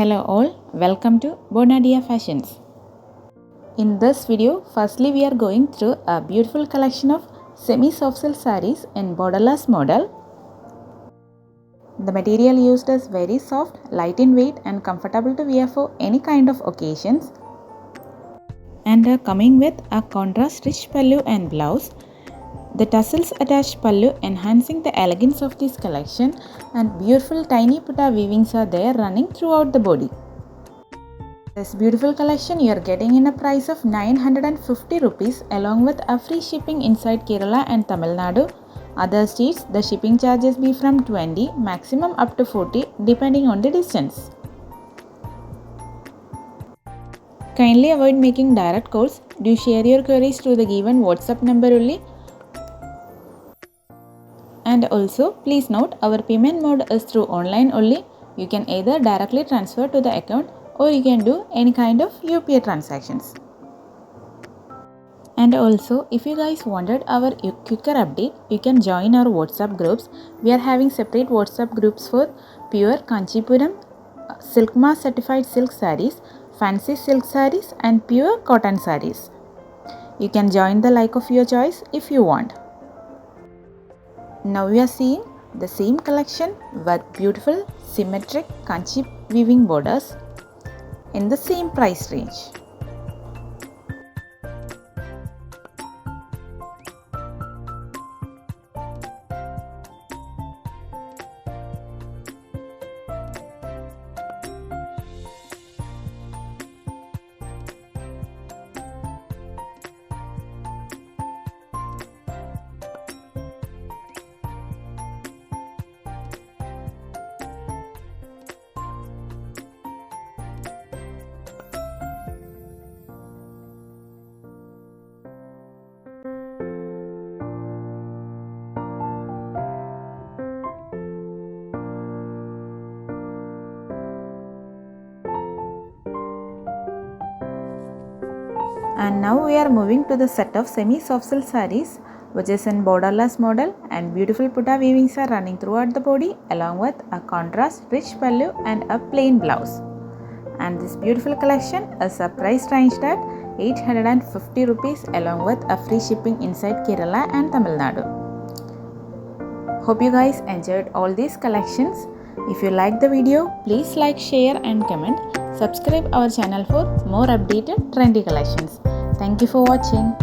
Hello all, welcome to Bonadeafashions. In this video, firstly we are going through a beautiful collection of semi-soft silk sarees in borderless model. The material used is very soft, light in weight and comfortable to wear for any kind of occasions. And are coming with a contrast rich pallu and blouse. The tassels attached pallu enhancing the elegance of this collection, and beautiful tiny putta weavings are there running throughout the body. This beautiful collection you are getting in a price of 950 rupees along with a free shipping inside Kerala and Tamil Nadu. Other states the shipping charges be from 20 maximum up to 40 depending on the distance. Kindly avoid making direct calls. Do share your queries through the given WhatsApp number only. And also please note our payment mode is through online only. You can either directly transfer to the account or you can do any kind of UPI transactions. And also if you guys wanted our quicker update, you can join our WhatsApp groups. We are having separate WhatsApp groups for pure Kanchipuram silk mass certified silk sarees, fancy silk sarees and pure cotton sarees. You can join the like of your choice if you want. Now we are seeing the same collection with beautiful symmetric kanchi weaving borders in the same price range. And now we are moving to the set of semi-soft silk sarees which is in borderless model, and beautiful putta weavings are running throughout the body along with a contrast rich pallu and a plain blouse. And this beautiful collection is a price ranged at 850 rupees along with a free shipping inside Kerala and Tamil Nadu. Hope you guys enjoyed all these collections. If you like the video, please like, share and comment. Subscribe our channel for more updated trendy collections. Thank you for watching.